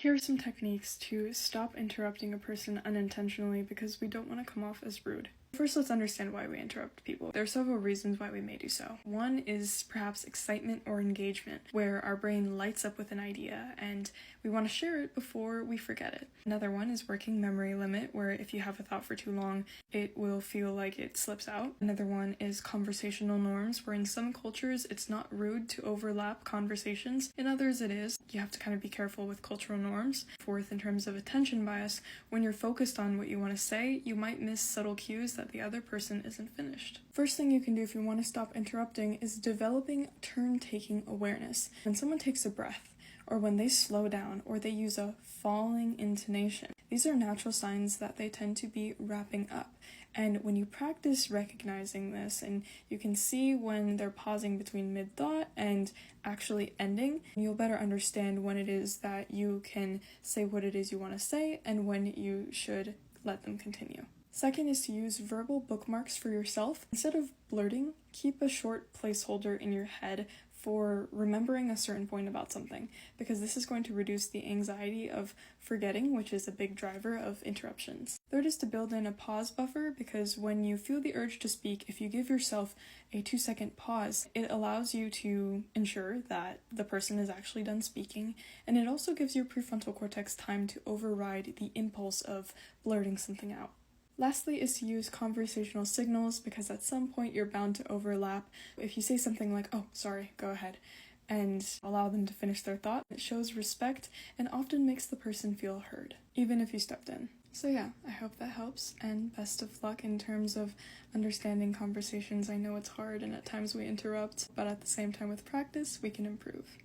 Here are some techniques to stop interrupting a person unintentionally because we don't want to come off as rude. First, let's understand why we interrupt people. There are several reasons why we may do so. One is perhaps excitement or engagement, where our brain lights up with an idea and we want to share it before we forget it. Another one is working memory limit, where if you have a thought for too long, it will feel like it slips out. Another one is conversational norms, where in some cultures it's not rude to overlap conversations. In others it is. You have to kind of be careful with cultural norms. Fourth, in terms of attention bias, when you're focused on what you want to say, you might miss subtle cues that the other person isn't finished. First thing you can do if you want to stop interrupting is developing turn-taking awareness. When someone takes a breath, or when they slow down, or they use a falling intonation, these are natural signs that they tend to be wrapping up. And when you practice recognizing this, and you can see when they're pausing between mid-thought and actually ending, you'll better understand when it is that you can say what it is you want to say and when you should let them continue. Second is to use verbal bookmarks for yourself. Instead of blurting, keep a short placeholder in your head for remembering a certain point about something, because this is going to reduce the anxiety of forgetting, which is a big driver of interruptions. Third is to build in a pause buffer, because when you feel the urge to speak, if you give yourself a 2-second pause, it allows you to ensure that the person is actually done speaking, and it also gives your prefrontal cortex time to override the impulse of blurting something out. Lastly is to use conversational signals, because at some point you're bound to overlap. If you say something like, "Oh, sorry, go ahead," and allow them to finish their thought, it shows respect and often makes the person feel heard, even if you stepped in. So yeah, I hope that helps, and best of luck in terms of understanding conversations. I know it's hard and at times we interrupt, but at the same time with practice, we can improve.